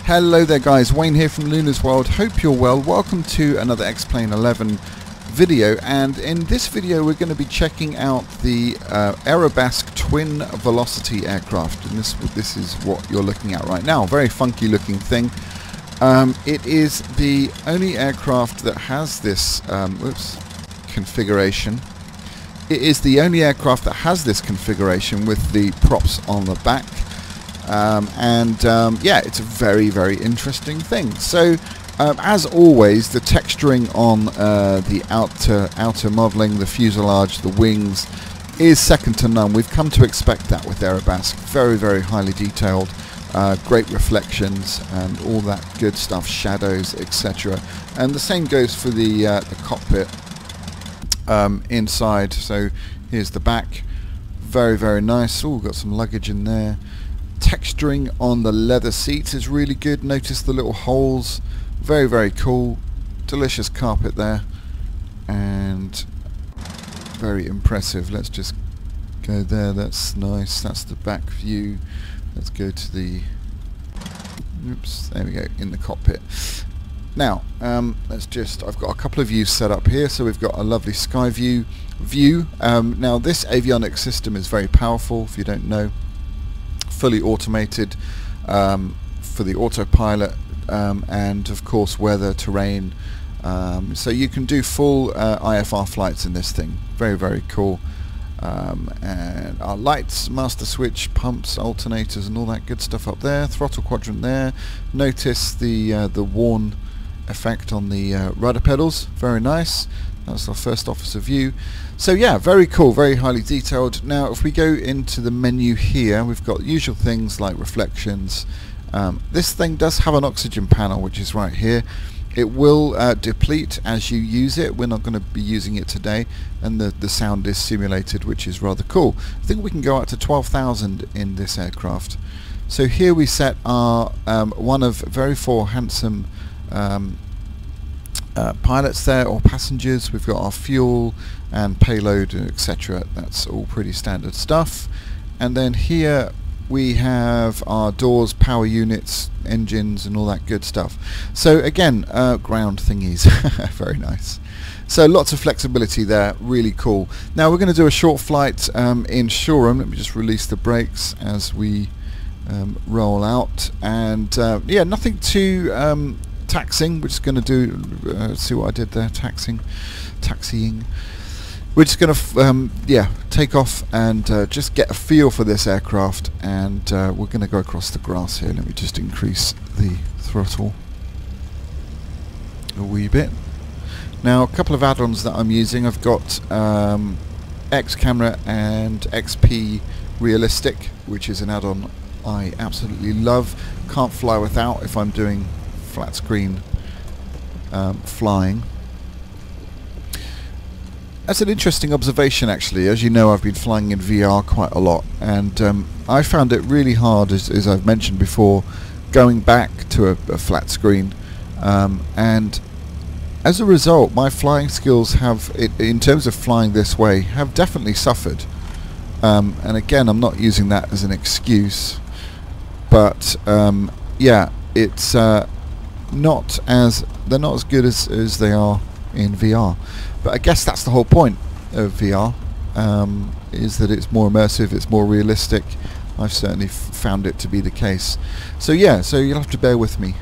Hello there guys, Wayne here from Luna's World. Hope you're well. Welcome to another X-Plane 11 video, and in this video we're going to be checking out the Aerobask twin velocity aircraft, and this is what you're looking at right now. Very funky looking thing. It is the only aircraft that has this configuration. It is the only aircraft that has this configuration with the props on the back. Yeah, it's a very, very interesting thing. So, as always, the texturing on the outer modelling, the fuselage, the wings, is second to none. We've come to expect that with Aerobask. Very, very highly detailed, great reflections and all that good stuff, shadows, etc. And the same goes for the cockpit inside. So here's the back. Very, very nice. Oh, we've got some luggage in there. Texturing on the leather seats is really good. Notice the little holes. Very, very cool. Delicious carpet there, and very impressive. Let's just go there. That's nice. That's the back view. Let's go to the there we go, in the cockpit. Now I've got a couple of views set up here. So we've got a lovely sky view. Now this avionics system is very powerful, if you don't know. Fully automated for the autopilot, and of course weather, terrain, so you can do full IFR flights in this thing. Very, very cool. And our lights, master switch, pumps, alternators and all that good stuff up there. Throttle quadrant there. Notice the worn effect on the rudder pedals. Very nice. That's our first officer view. So yeah, very cool, very highly detailed. Now if we go into the menu here, we've got usual things like reflections. This thing does have an oxygen panel, which is right here. It will deplete as you use it. We're not going to be using it today, and the sound is simulated, which is rather cool. I think we can go up to 12,000 in this aircraft. So here we set our one of very four handsome pilots there, or passengers. We've got our fuel and payload, etc. That's all pretty standard stuff. And then here we have our doors, power units, engines and all that good stuff. So again, ground thingies. Very nice. So lots of flexibility there, really cool. Now we're going to do a short flight in showroom. Let me just release the brakes as we roll out, and yeah, nothing too taxing. We're just going to do see what I did there, taxiing. We're just going to yeah, take off and just get a feel for this aircraft, and we're going to go across the grass here. Let me just increase the throttle a wee bit. Now a couple of add-ons that I'm using. I've got X Camera and XP Realistic, which is an add-on I absolutely love. Can't fly without if I'm doing flat screen flying. That's an interesting observation, actually. As you know, I've been flying in VR quite a lot, and I found it really hard, as I've mentioned before, going back to a flat screen, and as a result my flying skills have, in terms of flying this way, have definitely suffered. And again, I'm not using that as an excuse, but yeah, it's they're not as good as they are in VR. But I guess that's the whole point of VR, is that it's more immersive, it's more realistic. I've certainly found it to be the case. So yeah, so you'll have to bear with me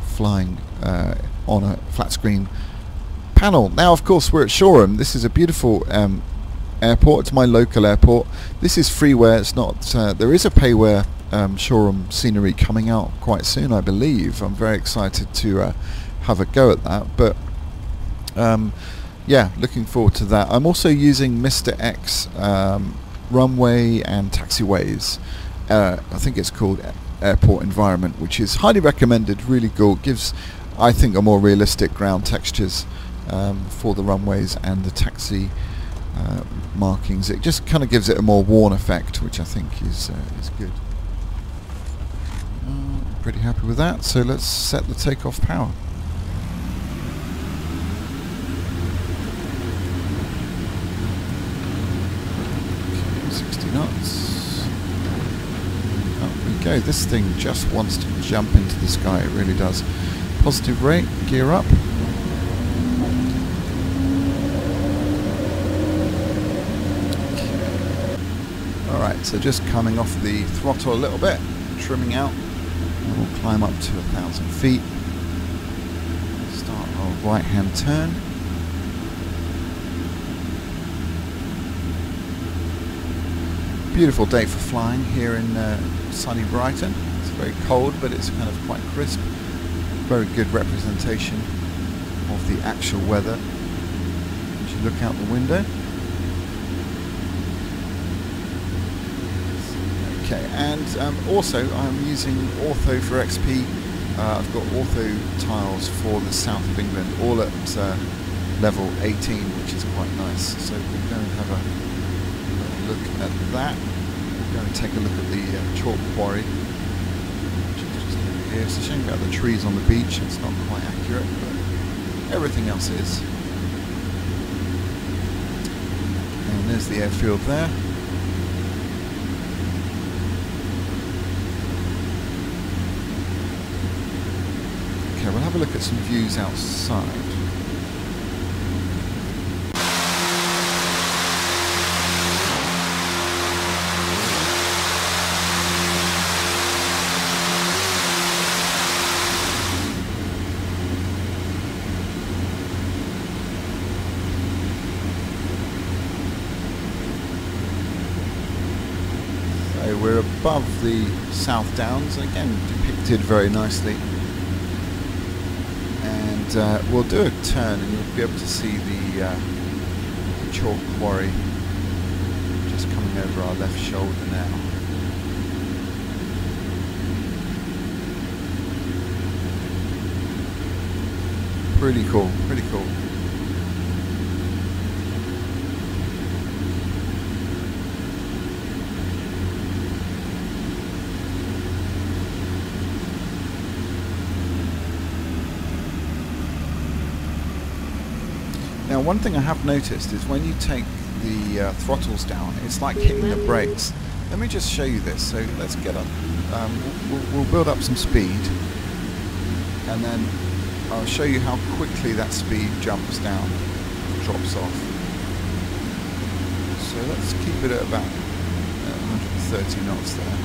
flying on a flat screen panel. Now of course we're at Shoreham. This is a beautiful airport. It's my local airport. This is freeware. It's not. There is a payware Shoreham scenery coming out quite soon, I believe. I'm very excited to have a go at that. But yeah, looking forward to that. I'm also using Mr. X Runway and Taxiways. I think it's called Airport Environment, which is highly recommended. Really cool. Gives, I think, a more realistic ground textures for the runways and the taxi markings. It just kind of gives it a more worn effect, which I think is good. Pretty happy with that. So let's set the takeoff power. 60 knots. Up we go. show, this thing just wants to jump into the sky, it really does. Positive rate, gear up. Alright, so just coming off the throttle a little bit, trimming out, and we'll climb up to 1,000 feet. Start our right hand turn. Beautiful day for flying here in sunny Brighton. It's very cold, but it's kind of quite crisp. Very good representation of the actual weather as you look out the window. Okay, and also I'm using ortho for XP. I've got ortho tiles for the south of England, all at level 18, which is quite nice. So we'll go and have a look at that. We'll go and take a look at the chalk quarry, which is just over here. It's a shame about the trees on the beach, it's not quite accurate, but everything else is. And there's the airfield there. Okay, we'll have a look at some views outside. So we're above the South Downs, again depicted very nicely. We'll do a turn and you'll be able to see the chalk quarry just coming over our left shoulder now. Pretty cool, pretty cool. Now, one thing I have noticed is when you take the throttles down, it's like hitting the brakes. Let me just show you this. So let's get up. We'll build up some speed, and then I'll show you how quickly that speed jumps down, drops off. So let's keep it at about 130 knots there.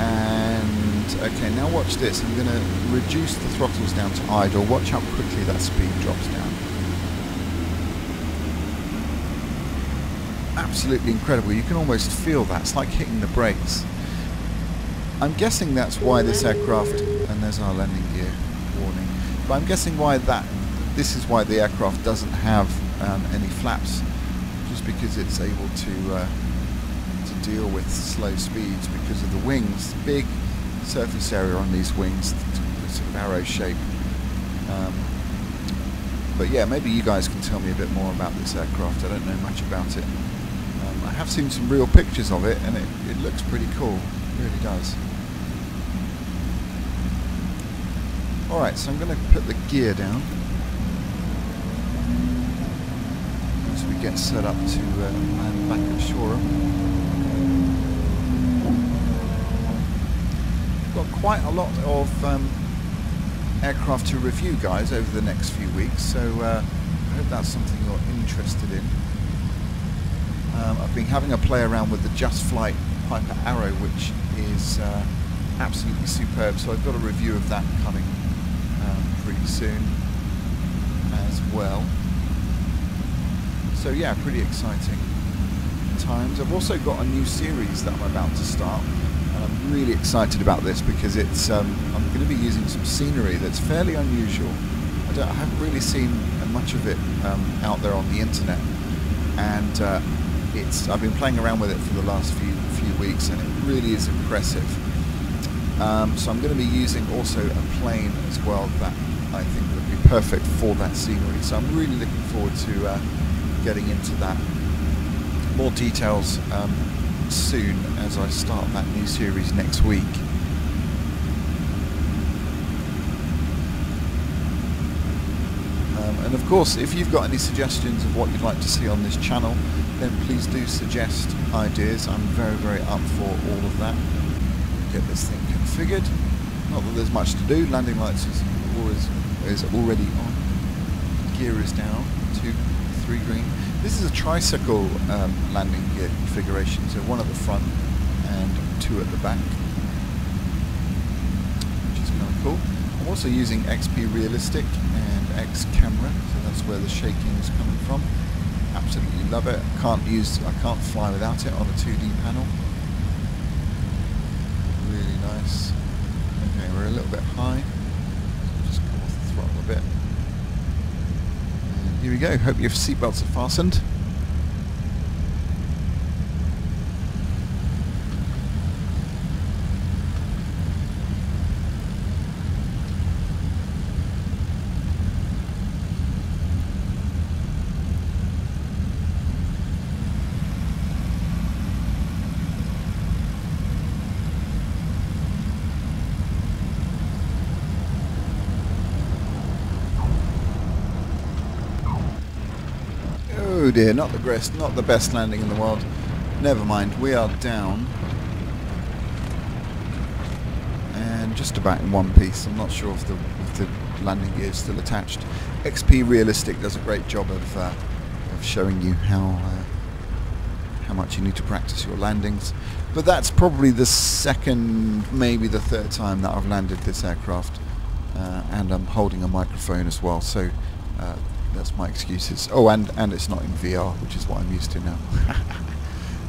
And okay, now watch this. I'm going to reduce the throttles down to idle. Watch how quickly that speed drops down. Absolutely incredible. You can almost feel that. It's like hitting the brakes. I'm guessing that's why this aircraft, and there's our landing gear warning, but I'm guessing why this is why the aircraft doesn't have any flaps, just because it's able to deal with slow speeds because of the wings. Big surface area on these wings, sort of arrow shape. But yeah, maybe you guys can tell me a bit more about this aircraft. I don't know much about it. I have seen some real pictures of it, and it looks pretty cool. It really does. Alright, so I'm going to put the gear down as we get set up to land back at Shoreham. We've got quite a lot of aircraft to review, guys, over the next few weeks, so I hope that's something you're interested in. I've been having a play around with the Just Flight Piper Arrow, which is absolutely superb, so I've got a review of that coming pretty soon as well. So yeah, pretty exciting times. I've also got a new series that I'm about to start, and I'm really excited about this because it's I'm going to be using some scenery that's fairly unusual. I haven't really seen much of it out there on the internet, and I've been playing around with it for the last few weeks, and it really is impressive. So I'm going to be using also a plane as well that I think would be perfect for that scenery. So I'm really looking forward to getting into that. More details soon as I start that new series next week. And of course, if you've got any suggestions of what you'd like to see on this channel, then please do suggest ideas. I'm very, very up for all of that. get this thing configured. Not that there's much to do. Landing lights is already on. Gear is down. 2, 3 green. This is a tricycle landing gear configuration. So 1 at the front and 2 at the back, which is kind of cool. I'm also using XP Realistic and X Camera, so that's where the shaking is coming from. Absolutely love it. I can't fly without it on a 2D panel. Really nice. Okay, we're a little bit high. Just come off the throttle a bit. And here we go. Hope your seatbelts are fastened. Oh dear, not the best landing in the world. Never mind, we are down. And just about in one piece. I'm not sure if the landing gear is still attached. XP Realistic does a great job of showing you how much you need to practice your landings. But that's probably the second, maybe the third time that I've landed this aircraft. And I'm holding a microphone as well, so that's my excuses. Oh, and it's not in VR, which is what I'm used to now.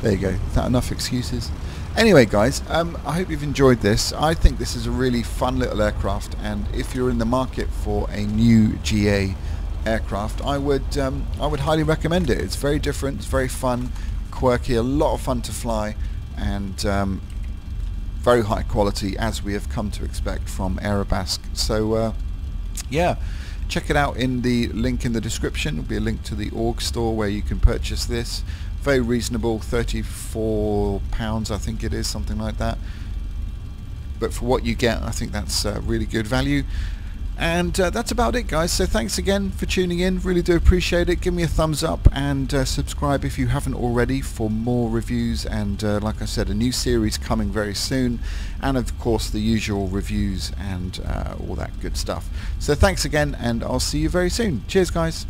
There you go. Is that enough excuses? Anyway, guys, I hope you've enjoyed this. I think this is a really fun little aircraft, and if you're in the market for a new GA aircraft, I would highly recommend it. It's very different, it's very fun, quirky, a lot of fun to fly, and very high quality, as we have come to expect from Aerobask. So, yeah. Check it out in the link in the description. There'll be a link to the org store where you can purchase this. Very reasonable, £34 I think it is, something like that. But for what you get, I think that's really good value. And that's about it, guys. So thanks again for tuning in. Really do appreciate it. Give me a thumbs up and subscribe if you haven't already for more reviews. And like I said, a new series coming very soon. And of course, the usual reviews and all that good stuff. So thanks again, and I'll see you very soon. Cheers, guys.